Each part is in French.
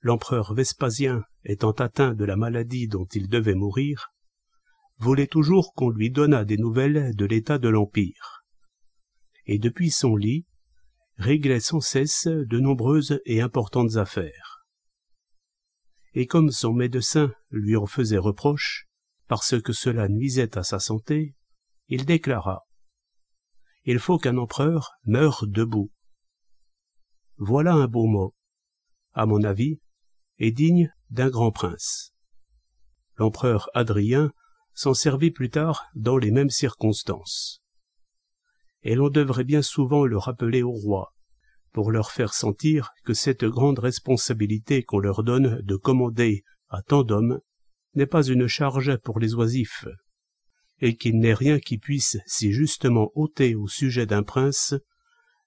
l'empereur Vespasien, étant atteint de la maladie dont il devait mourir, voulait toujours qu'on lui donnât des nouvelles de l'état de l'Empire. Et depuis son lit, réglait sans cesse de nombreuses et importantes affaires. Et comme son médecin lui en faisait reproche, parce que cela nuisait à sa santé, il déclara « Il faut qu'un empereur meure debout ». Voilà un beau mot, à mon avis, et digne d'un grand prince. L'empereur Hadrien s'en servit plus tard dans les mêmes circonstances. Et l'on devrait bien souvent le rappeler aux rois, pour leur faire sentir que cette grande responsabilité qu'on leur donne de commander à tant d'hommes n'est pas une charge pour les oisifs, et qu'il n'est rien qui puisse si justement ôter au sujet d'un prince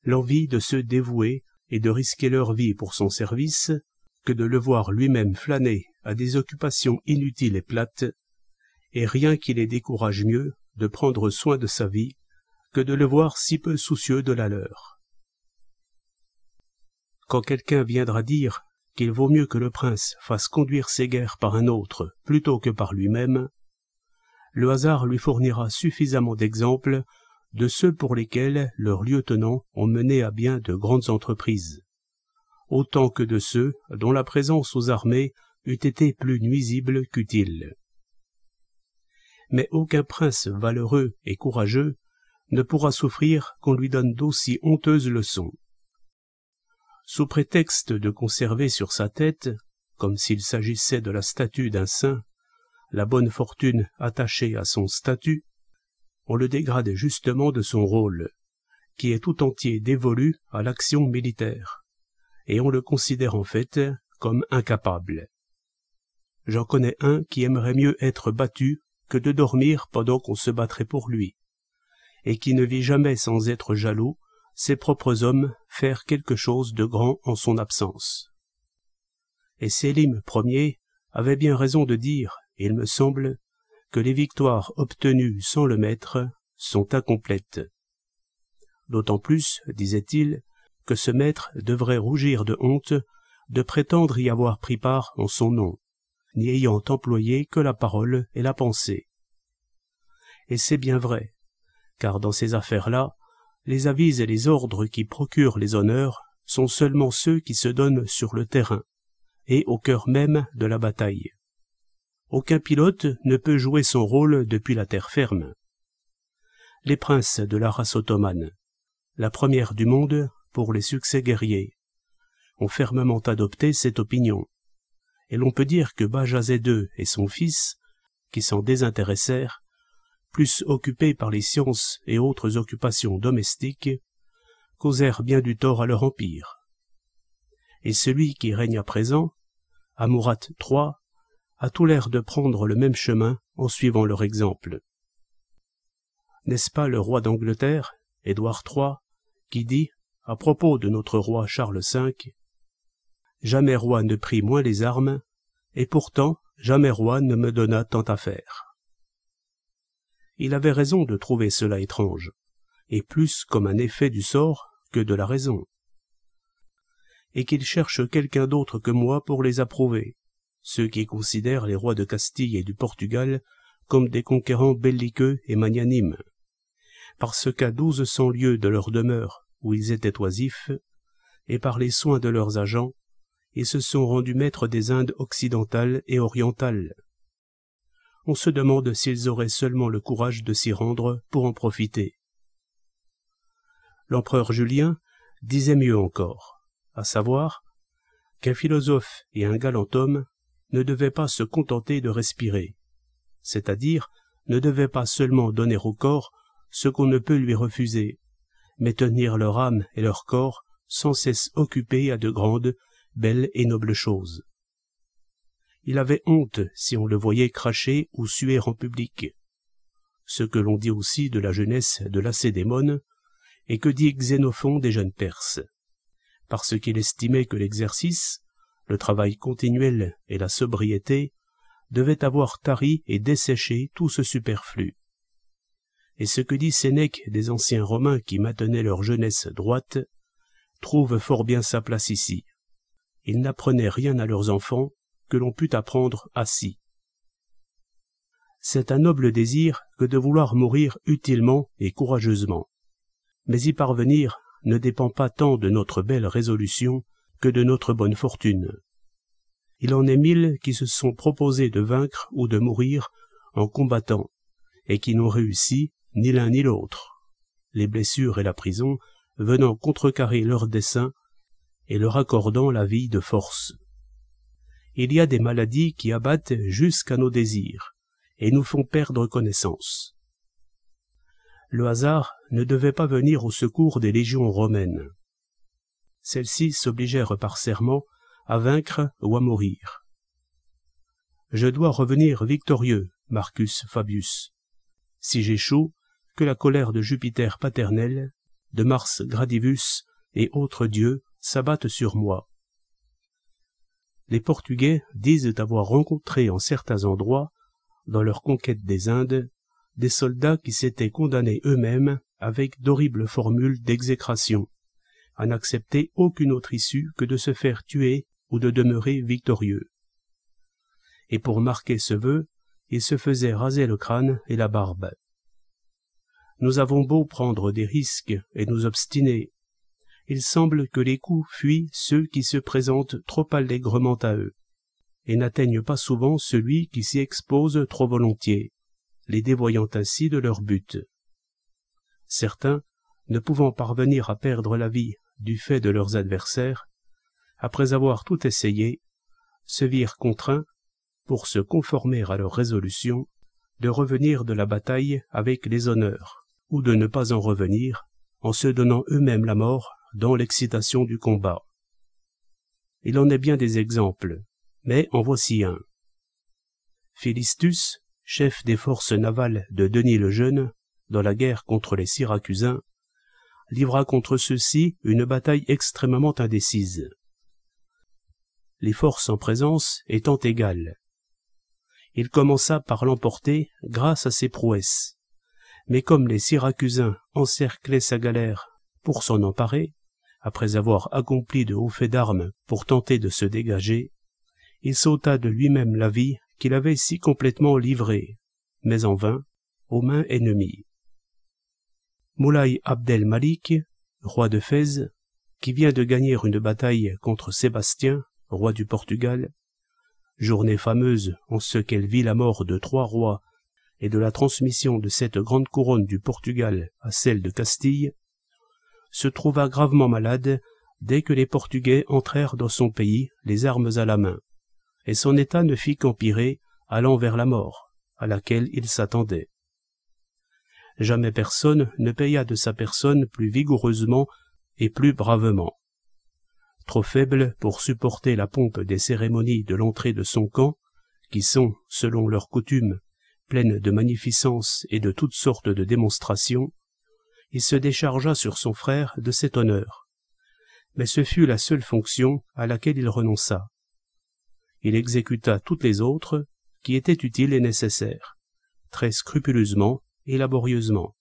l'envie de se dévouer et de risquer leur vie pour son service, que de le voir lui-même flâner à des occupations inutiles et plates, et rien qui les décourage mieux de prendre soin de sa vie que de le voir si peu soucieux de la leur. Quand quelqu'un viendra dire qu'il vaut mieux que le prince fasse conduire ses guerres par un autre plutôt que par lui-même, le hasard lui fournira suffisamment d'exemples de ceux pour lesquels leurs lieutenants ont mené à bien de grandes entreprises, autant que de ceux dont la présence aux armées eût été plus nuisible qu'utile. Mais aucun prince valeureux et courageux ne pourra souffrir qu'on lui donne d'aussi honteuses leçons. Sous prétexte de conserver sur sa tête, comme s'il s'agissait de la statue d'un saint, la bonne fortune attachée à son statut, on le dégrade justement de son rôle, qui est tout entier dévolu à l'action militaire, et on le considère en fait comme incapable. J'en connais un qui aimerait mieux être battu que de dormir pendant qu'on se battrait pour lui, et qui ne vit jamais sans être jaloux ses propres hommes faire quelque chose de grand en son absence. Et Sélim Ier avait bien raison de dire, il me semble, que les victoires obtenues sans le maître sont incomplètes. D'autant plus, disait-il, que ce maître devrait rougir de honte de prétendre y avoir pris part en son nom, n'y ayant employé que la parole et la pensée. Et c'est bien vrai, car dans ces affaires-là, les avis et les ordres qui procurent les honneurs sont seulement ceux qui se donnent sur le terrain, et au cœur même de la bataille. Aucun pilote ne peut jouer son rôle depuis la terre ferme. Les princes de la race ottomane, la première du monde pour les succès guerriers, ont fermement adopté cette opinion, et l'on peut dire que Bajazet II et son fils, qui s'en désintéressèrent, plus occupés par les sciences et autres occupations domestiques, causèrent bien du tort à leur empire. Et celui qui règne à présent, Amourat III, a tout l'air de prendre le même chemin en suivant leur exemple. N'est-ce pas le roi d'Angleterre, Édouard III, qui dit, à propos de notre roi Charles V, « Jamais roi ne prit moins les armes, et pourtant jamais roi ne me donna tant à faire. » Il avait raison de trouver cela étrange, et plus comme un effet du sort que de la raison. Et qu'il cherche quelqu'un d'autre que moi pour les approuver, ceux qui considèrent les rois de Castille et du Portugal comme des conquérants belliqueux et magnanimes, parce qu'à 1200 lieues de leur demeure où ils étaient oisifs, et par les soins de leurs agents, ils se sont rendus maîtres des Indes occidentales et orientales. On se demande s'ils auraient seulement le courage de s'y rendre pour en profiter. L'empereur Julien disait mieux encore, à savoir qu'un philosophe et un galant homme ne devaient pas se contenter de respirer, c'est-à-dire ne devaient pas seulement donner au corps ce qu'on ne peut lui refuser, mais tenir leur âme et leur corps sans cesse occupés à de grandes, belles et nobles choses. Il avait honte si on le voyait cracher ou suer en public, ce que l'on dit aussi de la jeunesse de Lacédémone, et que dit Xénophon des jeunes Perses, parce qu'il estimait que l'exercice, le travail continuel et la sobriété devaient avoir tari et desséché tout ce superflu. Et ce que dit Sénèque des anciens Romains qui maintenaient leur jeunesse droite trouve fort bien sa place ici. ils n'apprenaient rien à leurs enfants que l'on pût apprendre assis. C'est un noble désir que de vouloir mourir utilement et courageusement. Mais y parvenir ne dépend pas tant de notre belle résolution que de notre bonne fortune. Il en est 1000 qui se sont proposés de vaincre ou de mourir en combattant, et qui n'ont réussi ni l'un ni l'autre, les blessures et la prison venant contrecarrer leurs desseins et leur accordant la vie de force. Il y a des maladies qui abattent jusqu'à nos désirs, et nous font perdre connaissance. Le hasard ne devait pas venir au secours des légions romaines. Celles-ci s'obligèrent par serment à vaincre ou à mourir. Je dois revenir victorieux, Marcus Fabius. Si j'échoue, que la colère de Jupiter paternel, de Mars Gradivus et autres dieux s'abattent sur moi. Les Portugais disent avoir rencontré en certains endroits, dans leur conquête des Indes, des soldats qui s'étaient condamnés eux-mêmes avec d'horribles formules d'exécration, à n'accepter aucune autre issue que de se faire tuer ou de demeurer victorieux. Et pour marquer ce vœu, ils se faisaient raser le crâne et la barbe. Nous avons beau prendre des risques et nous obstiner, il semble que les coups fuient ceux qui se présentent trop allègrement à eux, et n'atteignent pas souvent celui qui s'y expose trop volontiers, les dévoyant ainsi de leur but. Certains, ne pouvant parvenir à perdre la vie du fait de leurs adversaires, après avoir tout essayé, se virent contraints, pour se conformer à leur résolution, de revenir de la bataille avec les honneurs, ou de ne pas en revenir, en se donnant eux-mêmes la mort dans l'excitation du combat. Il en est bien des exemples, mais en voici un. Philistus, chef des forces navales de Denis le Jeune, dans la guerre contre les Syracusains, livra contre ceux-ci une bataille extrêmement indécise. Les forces en présence étant égales. Il commença par l'emporter grâce à ses prouesses, mais comme les Syracusains encerclaient sa galère pour s'en emparer, après avoir accompli de hauts faits d'armes pour tenter de se dégager, il sauta de lui-même la vie qu'il avait si complètement livrée, mais en vain, aux mains ennemies. Moulay Abdel Malik, roi de Fès, qui vient de gagner une bataille contre Sébastien, roi du Portugal, journée fameuse en ce qu'elle vit la mort de 3 rois et de la transmission de cette grande couronne du Portugal à celle de Castille, se trouva gravement malade dès que les Portugais entrèrent dans son pays les armes à la main, et son état ne fit qu'empirer, allant vers la mort, à laquelle il s'attendait. Jamais personne ne paya de sa personne plus vigoureusement et plus bravement. Trop faible pour supporter la pompe des cérémonies de l'entrée de son camp, qui sont, selon leur coutume, pleines de magnificence et de toutes sortes de démonstrations, il se déchargea sur son frère de cet honneur. Mais ce fut la seule fonction à laquelle il renonça. Il exécuta toutes les autres, qui étaient utiles et nécessaires, très scrupuleusement et laborieusement.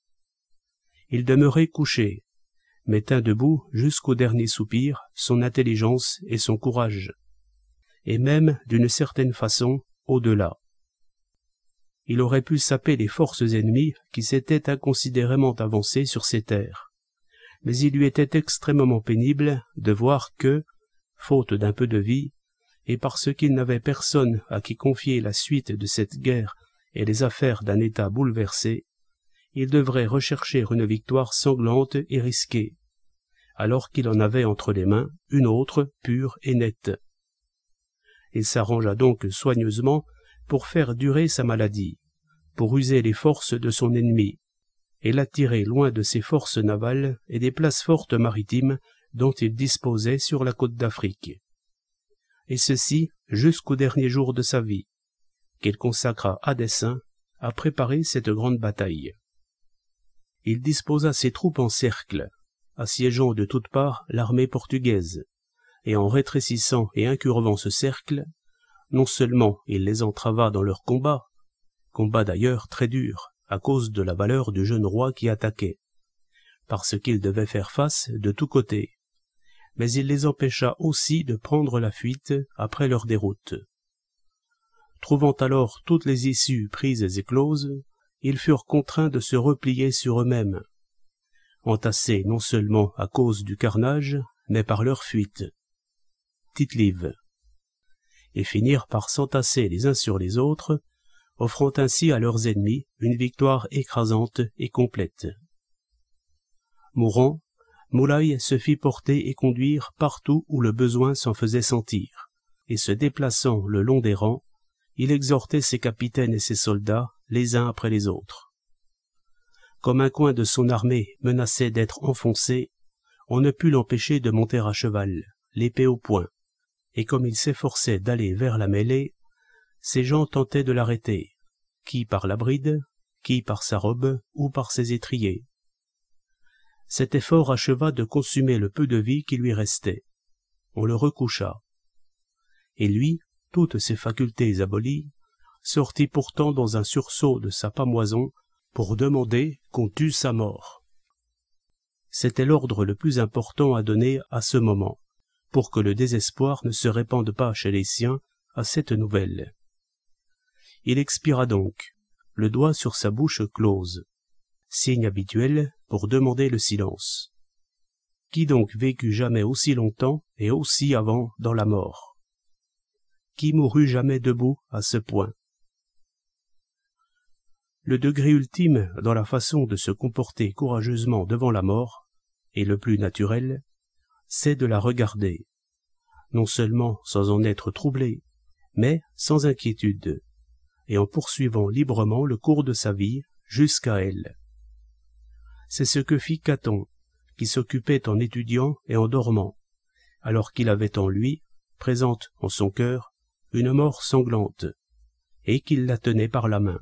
Il demeurait couché, mais tint debout jusqu'au dernier soupir son intelligence et son courage, et même, d'une certaine façon, au-delà. Il aurait pu saper les forces ennemies qui s'étaient inconsidérément avancées sur ces terres, mais il lui était extrêmement pénible de voir que, faute d'un peu de vie, et parce qu'il n'avait personne à qui confier la suite de cette guerre et les affaires d'un État bouleversé, il devrait rechercher une victoire sanglante et risquée, alors qu'il en avait entre les mains une autre pure et nette. Il s'arrangea donc soigneusement pour faire durer sa maladie, pour user les forces de son ennemi, et l'attirer loin de ses forces navales et des places fortes maritimes dont il disposait sur la côte d'Afrique. Et ceci jusqu'au dernier jour de sa vie, qu'il consacra à dessein à préparer cette grande bataille. Il disposa ses troupes en cercle, assiégeant de toutes parts l'armée portugaise, et en rétrécissant et incurvant ce cercle, non seulement il les entrava dans leur combat d'ailleurs très dur à cause de la valeur du jeune roi qui attaquait, parce qu'il devait faire face de tous côtés, mais il les empêcha aussi de prendre la fuite après leur déroute. Trouvant alors toutes les issues prises et closes, ils furent contraints de se replier sur eux-mêmes, entassés non seulement à cause du carnage, mais par leur fuite. Tite-Live. Et finirent par s'entasser les uns sur les autres, offrant ainsi à leurs ennemis une victoire écrasante et complète. Mourant, Moulay se fit porter et conduire partout où le besoin s'en faisait sentir, et se déplaçant le long des rangs, il exhortait ses capitaines et ses soldats les uns après les autres. Comme un coin de son armée menaçait d'être enfoncé, on ne put l'empêcher de monter à cheval, l'épée au poing, et comme il s'efforçait d'aller vers la mêlée, ses gens tentaient de l'arrêter, qui par la bride, qui par sa robe ou par ses étriers. Cet effort acheva de consumer le peu de vie qui lui restait. On le recoucha. Et lui, toutes ses facultés abolies, sortit pourtant dans un sursaut de sa pâmoison pour demander qu'on tue sa mort. C'était l'ordre le plus important à donner à ce moment, pour que le désespoir ne se répande pas chez les siens à cette nouvelle. Il expira donc, le doigt sur sa bouche close, signe habituel pour demander le silence. Qui donc vécut jamais aussi longtemps et aussi avant dans la mort? Qui mourut jamais debout à ce point? Le degré ultime dans la façon de se comporter courageusement devant la mort, et le plus naturel, c'est de la regarder, non seulement sans en être troublé, mais sans inquiétude, et en poursuivant librement le cours de sa vie jusqu'à elle. C'est ce que fit Caton, qui s'occupait en étudiant et en dormant, alors qu'il avait en lui, présente en son cœur, une mort sanglante, et qu'il la tenait par la main.